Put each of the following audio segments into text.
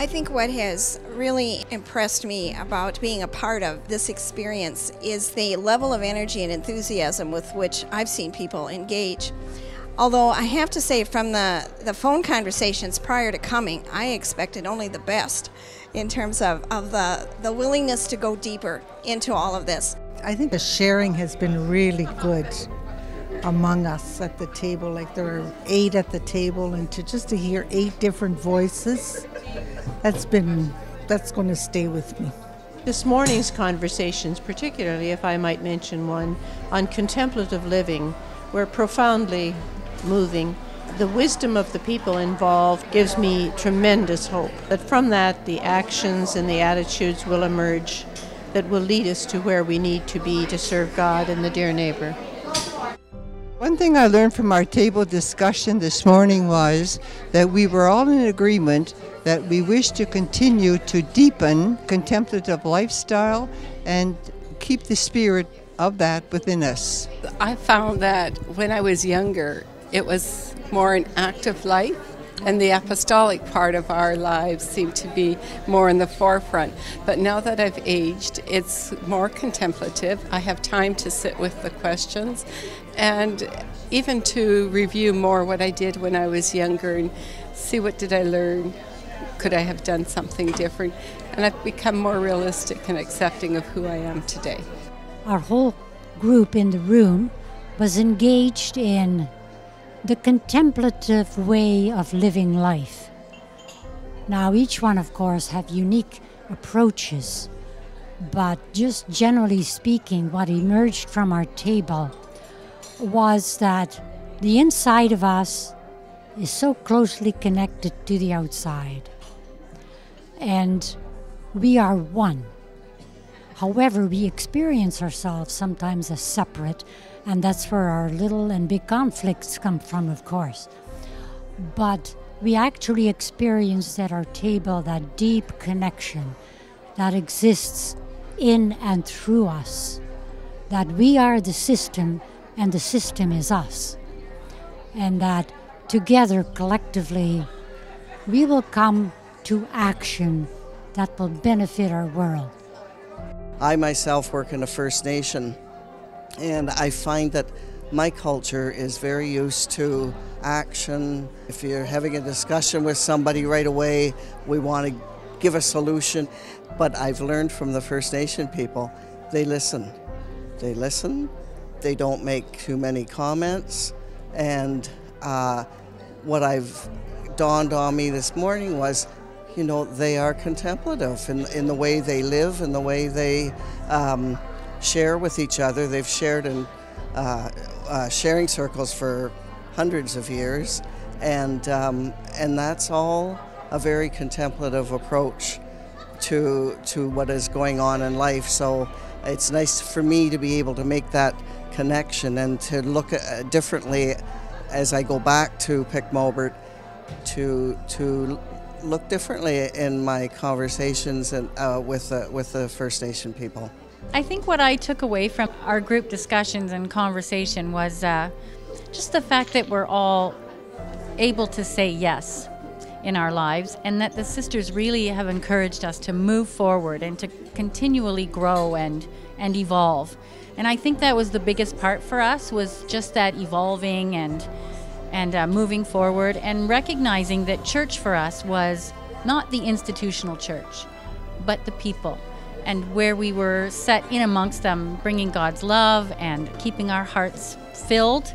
I think what has really impressed me about being a part of this experience is the level of energy and enthusiasm with which I've seen people engage. Although I have to say, from the phone conversations prior to coming, I expected only the best in terms of the willingness to go deeper into all of this. I think the sharing has been really good among us at the table. Like, there are 8 at the table, and to hear 8 different voices, that's going to stay with me. This morning's conversations, particularly if I might mention one on contemplative living, were profoundly moving. The wisdom of the people involved gives me tremendous hope that from that the actions and the attitudes will emerge that will lead us to where we need to be to serve God and the dear neighbor. One thing I learned from our table discussion this morning was that we were all in agreement that we wish to continue to deepen contemplative lifestyle and keep the spirit of that within us. I found that when I was younger, it was more an active life, and the apostolic part of our lives seemed to be more in the forefront. But now that I've aged, it's more contemplative. I have time to sit with the questions and even to review more what I did when I was younger and see what did I learn. Could I have done something different? And I've become more realistic and accepting of who I am today. Our whole group in the room was engaged in the contemplative way of living life. Now, each one, of course, have unique approaches, but just generally speaking, what emerged from our table was that the inside of us is so closely connected to the outside, and we are one. However, we experience ourselves sometimes as separate, and that's where our little and big conflicts come from, of course. But we actually experience at our table that deep connection that exists in and through us, that we are the system and the system is us, and that together, collectively, we will come to action that will benefit our world. I myself work in a First Nation, and I find that my culture is very used to action. If you're having a discussion with somebody right away, we want to give a solution. But I've learned from the First Nation people, they listen. They listen, they don't make too many comments, and what I've dawned on me this morning was, you know, they are contemplative in the way they live and the way they share with each other. They've shared in sharing circles for hundreds of years, and that's all a very contemplative approach to what is going on in life. So it's nice for me to be able to make that connection and to look at differently as I go back to Pic Mulbert, to look differently in my conversations and with the First Nation people. I think what I took away from our group discussions and conversation was just the fact that we're all able to say yes in our lives, and that the sisters really have encouraged us to move forward and to continually grow and evolve. And I think that was the biggest part for us, was just that evolving and moving forward, and recognizing that church for us was not the institutional church, but the people, and where we were set in amongst them, bringing God's love and keeping our hearts filled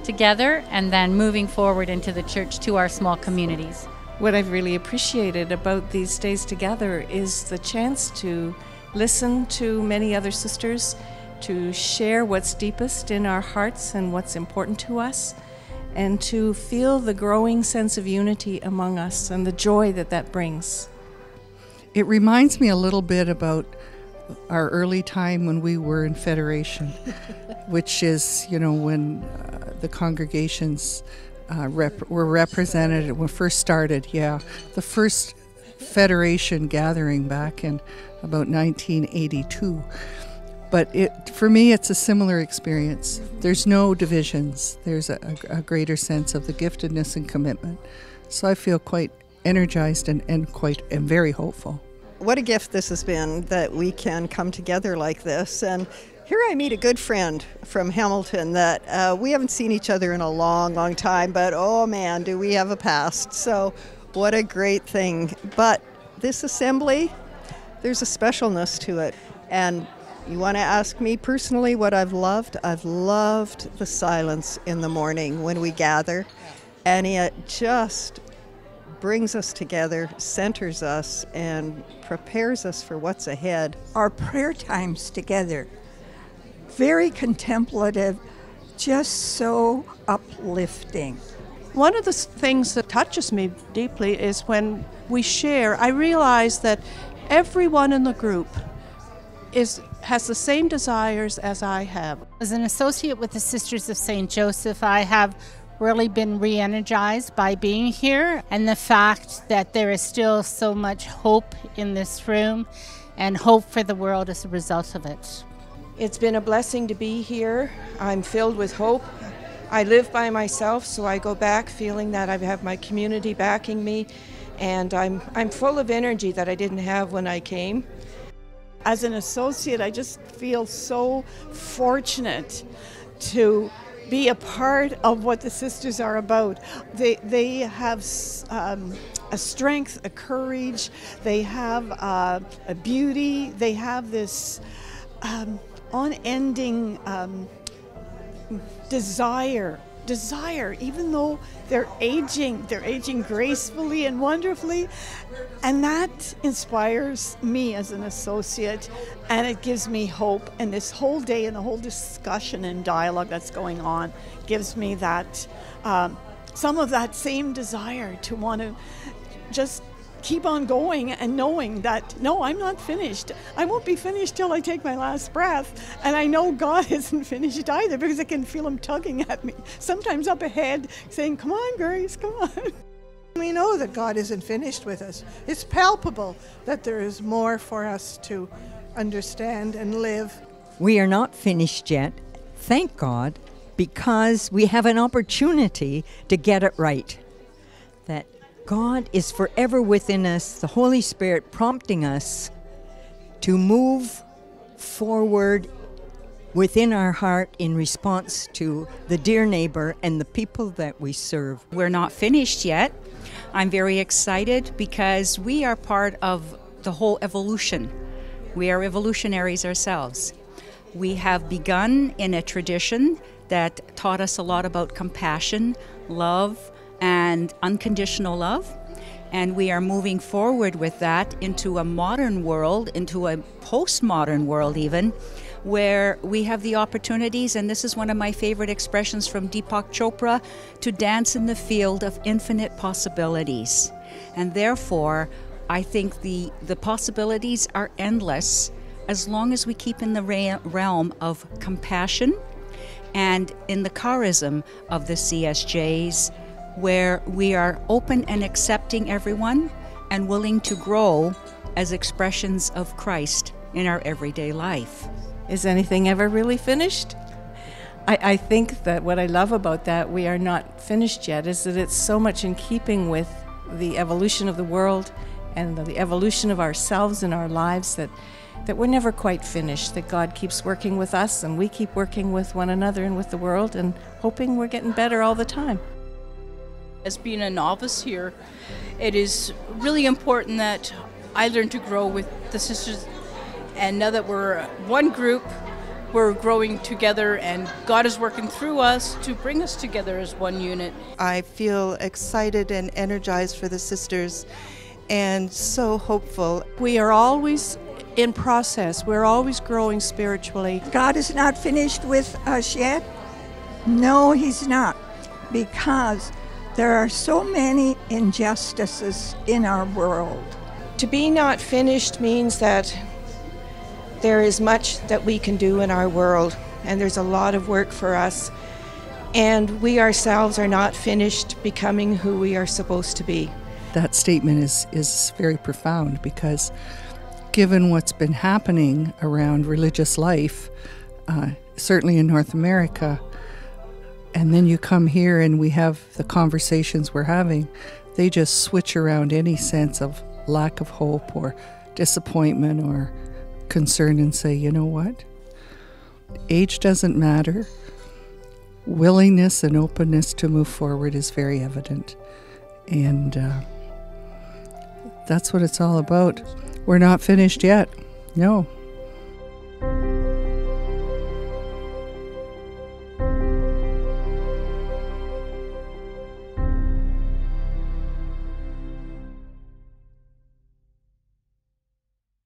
together, and then moving forward into the church to our small communities. What I've really appreciated about these days together is the chance to listen to many other sisters, to share what's deepest in our hearts and what's important to us, and to feel the growing sense of unity among us and the joy that that brings. It reminds me a little bit about our early time when we were in Federation, which is, you know, when the congregations were represented when we first started. The first Federation gathering back in about 1982. But for me, it's a similar experience. There's no divisions. There's a greater sense of the giftedness and commitment. So I feel quite energized and very hopeful. What a gift this has been that we can come together like this. And here I meet a good friend from Hamilton that we haven't seen each other in a long, long time, but oh man, do we have a past. So what a great thing. But this assembly, there's a specialness to it. And you want to ask me personally what I've loved? I've loved the silence in the morning when we gather. And it just brings us together, centers us, and prepares us for what's ahead. Our prayer times together, very contemplative, just so uplifting. One of the things that touches me deeply is when we share, I realize that everyone in the group has the same desires as I have. As an associate with the Sisters of St. Joseph, I have really been re-energized by being here, and the fact that there is still so much hope in this room and hope for the world as a result of it. It's been a blessing to be here. I'm filled with hope. I live by myself, so I go back feeling that I have my community backing me, and I'm full of energy that I didn't have when I came. As an associate, I just feel so fortunate to be a part of what the sisters are about. They have a strength, a courage, they have a beauty, they have this unending desire, even though they're aging gracefully and wonderfully, and that inspires me as an associate, and it gives me hope. And this whole day and the whole discussion and dialogue that's going on gives me that some of that same desire to want to just keep on going and knowing that, no, I'm not finished. I won't be finished till I take my last breath. And I know God isn't finished either, because I can feel him tugging at me, sometimes up ahead, saying, come on, Grace, come on. We know that God isn't finished with us. It's palpable that there is more for us to understand and live. We are not finished yet, thank God, because we have an opportunity to get it right. That God is forever within us, the Holy Spirit prompting us to move forward within our heart in response to the dear neighbor and the people that we serve. We're not finished yet. I'm very excited because we are part of the whole evolution. We are evolutionaries ourselves. We have begun in a tradition that taught us a lot about compassion, love, and unconditional love. And we are moving forward with that into a modern world, into a postmodern world even, where we have the opportunities, and this is one of my favorite expressions from Deepak Chopra, to dance in the field of infinite possibilities. And therefore, I think the possibilities are endless as long as we keep in the realm of compassion and in the charism of the CSJs, where we are open and accepting everyone and willing to grow as expressions of Christ in our everyday life. Is anything ever really finished? I think that what I love about that, we are not finished yet, is that it's so much in keeping with the evolution of the world and the evolution of ourselves and our lives that we're never quite finished, that God keeps working with us and we keep working with one another and with the world and hoping we're getting better all the time. As being a novice here, it is really important that I learn to grow with the sisters, and now that we're one group, we're growing together and God is working through us to bring us together as one unit. I feel excited and energized for the sisters and so hopeful. We are always in process. We're always growing spiritually. God is not finished with us yet. No, he's not, because there are so many injustices in our world. To be not finished means that there is much that we can do in our world, and there's a lot of work for us, and we ourselves are not finished becoming who we are supposed to be. That statement is very profound, because given what's been happening around religious life, certainly in North America, and then you come here and we have the conversations we're having, they just switch around any sense of lack of hope or disappointment or concern and say, you know what? Age doesn't matter. Willingness and openness to move forward is very evident. And that's what it's all about. We're not finished yet. No.